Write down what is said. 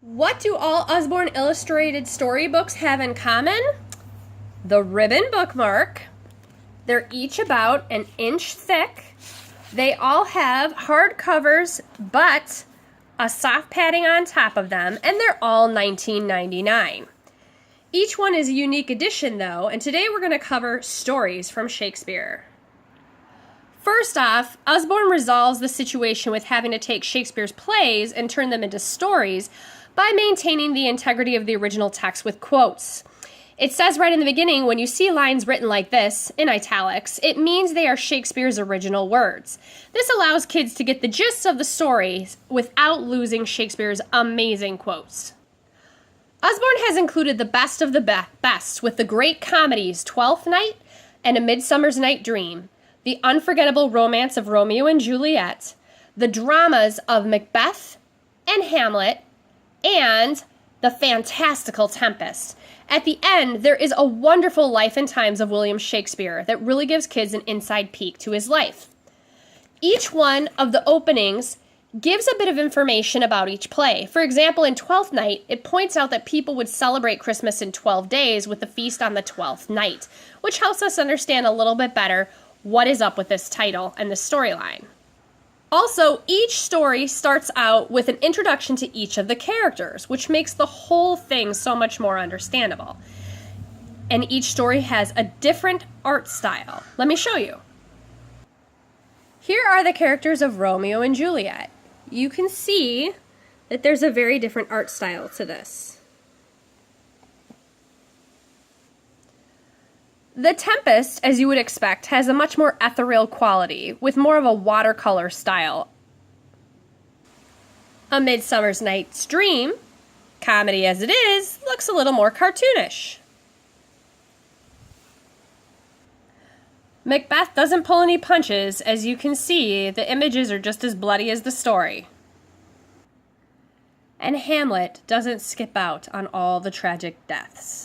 What do all Usborne illustrated storybooks have in common? The ribbon bookmark. They're each about an inch thick. They all have hard covers, but a soft padding on top of them, and they're all $19.99. Each one is a unique edition, though, and today we're going to cover stories from Shakespeare. First off, Usborne resolves the situation with having to take Shakespeare's plays and turn them into stories by maintaining the integrity of the original text with quotes. It says right in the beginning, when you see lines written like this, in italics, it means they are Shakespeare's original words. This allows kids to get the gist of the story without losing Shakespeare's amazing quotes. Usborne has included the best of the best with the great comedies Twelfth Night and A Midsummer's Night Dream, the unforgettable romance of Romeo and Juliet, the dramas of Macbeth and Hamlet, and the fantastical Tempest. At the end, there is a wonderful life and times of William Shakespeare that really gives kids an inside peek to his life. Each one of the openings gives a bit of information about each play. For example, in Twelfth Night, it points out that people would celebrate Christmas in 12 days with the feast on the 12th night, which helps us understand a little bit better what is up with this title and this storyline. Also, each story starts out with an introduction to each of the characters, which makes the whole thing so much more understandable. And each story has a different art style. Let me show you. Here are the characters of Romeo and Juliet. You can see that there's a very different art style to this. The Tempest, as you would expect, has a much more ethereal quality, with more of a watercolor style. A Midsummer's Night's Dream, comedy as it is, looks a little more cartoonish. Macbeth doesn't pull any punches. As you can see, the images are just as bloody as the story. And Hamlet doesn't skip out on all the tragic deaths.